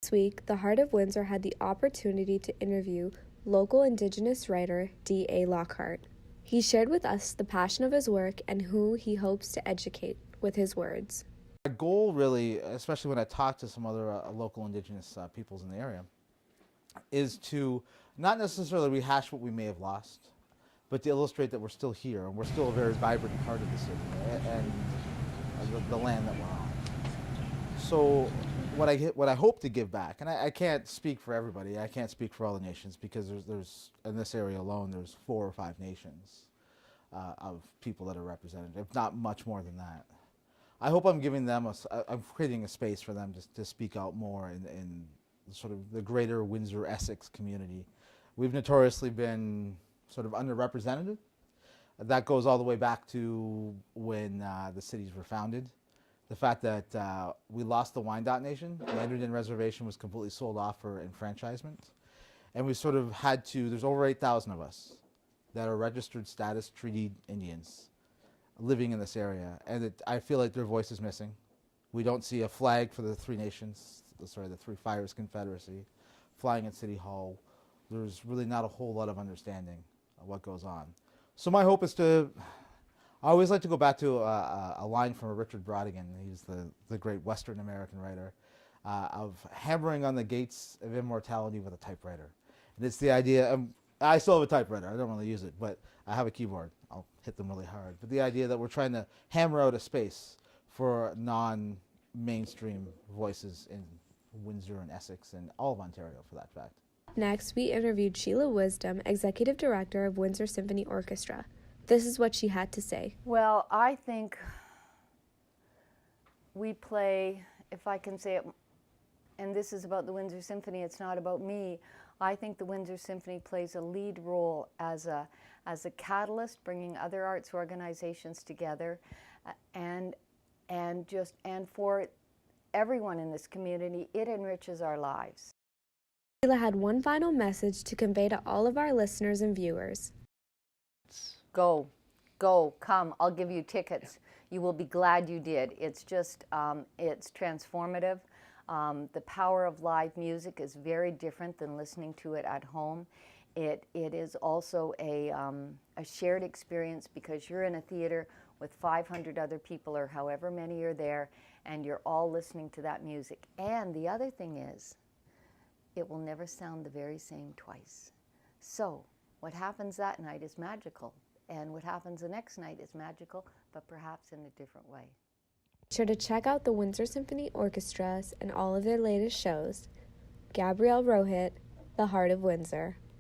Last week, the Heart of Windsor had the opportunity to interview local Indigenous writer D.A. Lockhart. He shared with us the passion of his work and who he hopes to educate with his words. My goal really, especially when I talk to some other local Indigenous peoples in the area, is to not necessarily rehash what we may have lost, but to illustrate that we're still here and we're still a very vibrant part of the city and the land that we're on. So what I hope to give back, and I can't speak for everybody, I can't speak for all the nations, because there's in this area alone there's 4 or 5 nations of people that are represented, if not much more than that. I hope I'm giving them I'm creating a space for them to speak out more in sort of the greater Windsor-Essex community. We've notoriously been sort of underrepresented. That goes all the way back to when the cities were founded. The fact that we lost the Wyandotte Nation, the Anderton Reservation was completely sold off for enfranchisement. And we sort of had to, there's over 8,000 of us that are registered status treaty Indians living in this area. And I feel like their voice is missing. We don't see a flag for the Three Nations, the Three Fires Confederacy, flying at City Hall. There's really not a whole lot of understanding of what goes on. So my hope is to, I always like to go back to a line from Richard Brautigan. He's the great Western American writer, of hammering on the gates of immortality with a typewriter. And it's the idea, I still have a typewriter, I don't really use it, but I have a keyboard. I'll hit them really hard. But the idea that we're trying to hammer out a space for non-mainstream voices in Windsor and Essex and all of Ontario, for that fact. Next, we interviewed Sheila Wisdom, Executive Director of Windsor Symphony Orchestra. This is what she had to say. Well, I think we play, if I can say it, and this is about the Windsor Symphony, it's not about me. I think the Windsor Symphony plays a lead role as a catalyst, bringing other arts organizations together, and for everyone in this community, it enriches our lives. Sheila had one final message to convey to all of our listeners and viewers. Go, come, I'll give you tickets. You will be glad you did. It's just, it's transformative. The power of live music is very different than listening to it at home. It is also a shared experience, because you're in a theater with 500 other people or however many are there, and you're all listening to that music. And the other thing is, it will never sound the very same twice. So what happens that night is magical, and what happens the next night is magical, but perhaps in a different way. Be sure to check out the Windsor Symphony Orchestras and all of their latest shows. Gabrielle Rohit, The Heart of Windsor.